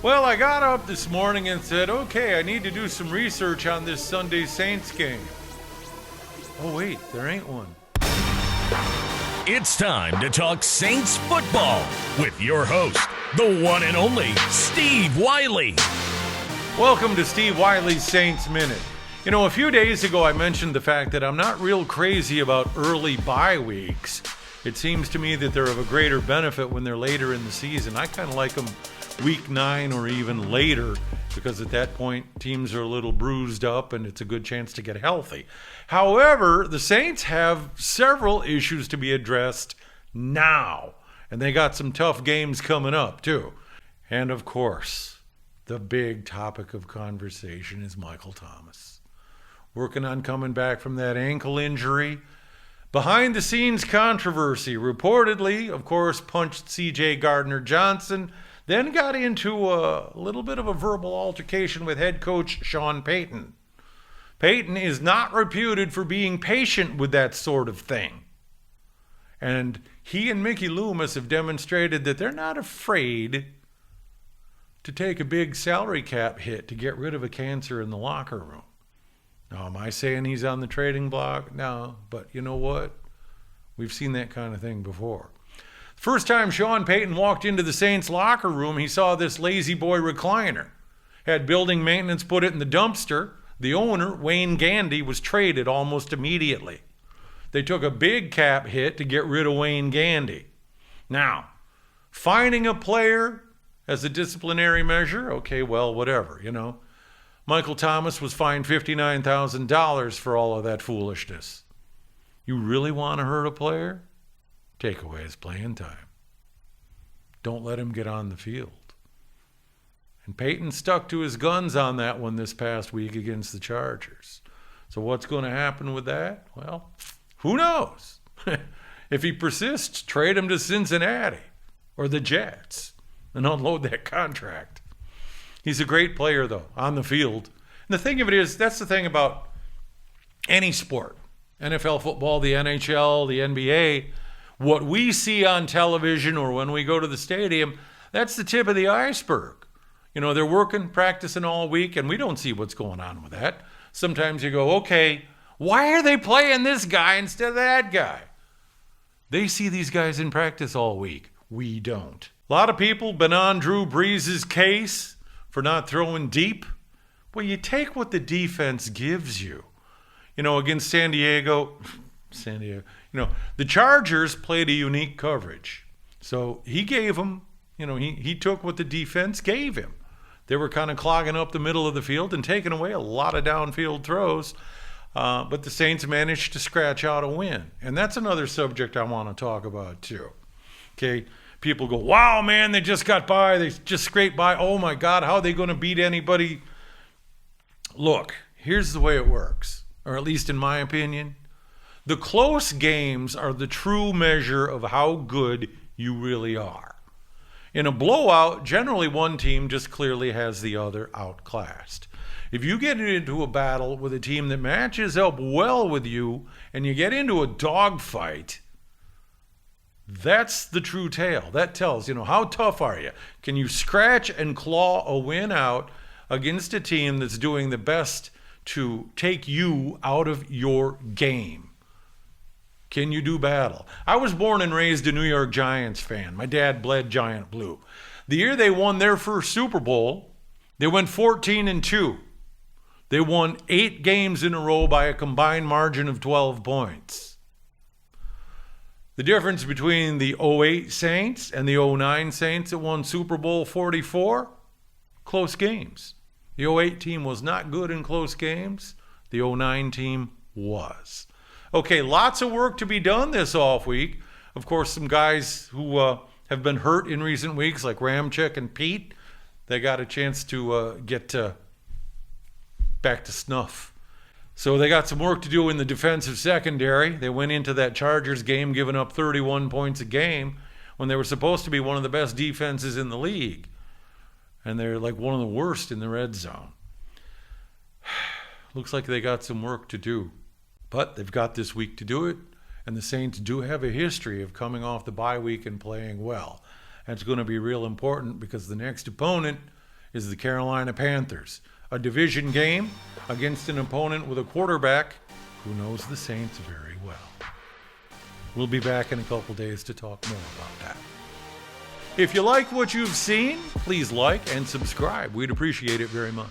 Well, I got up this morning and said, okay, I need to do some research on this Sunday Saints game. Oh, wait, there ain't one. It's time to talk Saints football with your host, the one and only Steve Wiley. Welcome to Steve Wiley's Saints Minute. You know, a few days ago I mentioned the fact that I'm not real crazy about early bye weeks. It seems to me that they're of a greater benefit when they're later in the season. I kind of like them week 9 or even later, because at that point teams are a little bruised up and it's a good chance to get healthy. However, the Saints have several issues to be addressed now, and they got some tough games coming up too. And of course, the big topic of conversation is Michael Thomas, working on coming back from that ankle injury. Behind the scenes controversy, reportedly, of course, punched CJ Gardner-Johnson, then got into a little bit of a verbal altercation with head coach Sean Payton. Payton is not reputed for being patient with that sort of thing. And he and Mickey Loomis have demonstrated that they're not afraid to take a big salary cap hit to get rid of a cancer in the locker room. Now, am I saying he's on the trading block? No, but you know what? We've seen that kind of thing before. First time Sean Payton walked into the Saints locker room, he saw this lazy boy recliner. Had building maintenance put it in the dumpster. The owner, Wayne Gandy, was traded almost immediately. They took a big cap hit to get rid of Wayne Gandy. Now, finding a player as a disciplinary measure, okay, well, whatever, you know. Michael Thomas was fined $59,000 for all of that foolishness. You really want to hurt a player? Take away his playing time. Don't let him get on the field. And Payton stuck to his guns on that one this past week against the Chargers. So what's going to happen with that? Well, who knows? If he persists, trade him to Cincinnati or the Jets and unload that contract. He's a great player, though, on the field. And the thing of it is, that's the thing about any sport. NFL football, the NHL, the NBA. What we see on television or when we go to the stadium, that's the tip of the iceberg. You know, they're working, practicing all week, and we don't see what's going on with that. Sometimes you go, okay, why are they playing this guy instead of that guy? They see these guys in practice all week. We don't. A lot of people been on Drew Brees' case for not throwing deep. Well, you take what the defense gives you. You know, against San Diego, the Chargers played a unique coverage. So he gave them, he took what the defense gave him. They were kind of clogging up the middle of the field and taking away a lot of downfield throws. But the Saints managed to scratch out a win. And that's another subject I want to talk about too. Okay, people go, wow, man, they just got by. They just scraped by. Oh, my God, how are they going to beat anybody? Look, here's the way it works, or at least in my opinion. The close games are the true measure of how good you really are. In a blowout, generally one team just clearly has the other outclassed. If you get into a battle with a team that matches up well with you and you get into a dogfight, that's the true tale. That tells, how tough are you? Can you scratch and claw a win out against a team that's doing the best to take you out of your game? Can you do battle? I was born and raised a New York Giants fan. My dad bled giant blue. The year they won their first Super Bowl, they went 14-2. They won 8 games in a row by a combined margin of 12 points. The difference between the 08 Saints and the 09 Saints that won Super Bowl 44, close games. The 08 team was not good in close games. The 09 team was. Okay, lots of work to be done this off week. Of course, some guys who have been hurt in recent weeks, like Ramczyk and Pete, they got a chance to get back to snuff. So they got some work to do in the defensive secondary. They went into that Chargers game giving up 31 points a game when they were supposed to be one of the best defenses in the league. And they're like one of the worst in the red zone. Looks like they got some work to do. But they've got this week to do it, and the Saints do have a history of coming off the bye week and playing well. And it's going to be real important because the next opponent is the Carolina Panthers, a division game against an opponent with a quarterback who knows the Saints very well. We'll be back in a couple days to talk more about that. If you like what you've seen, please like and subscribe. We'd appreciate it very much.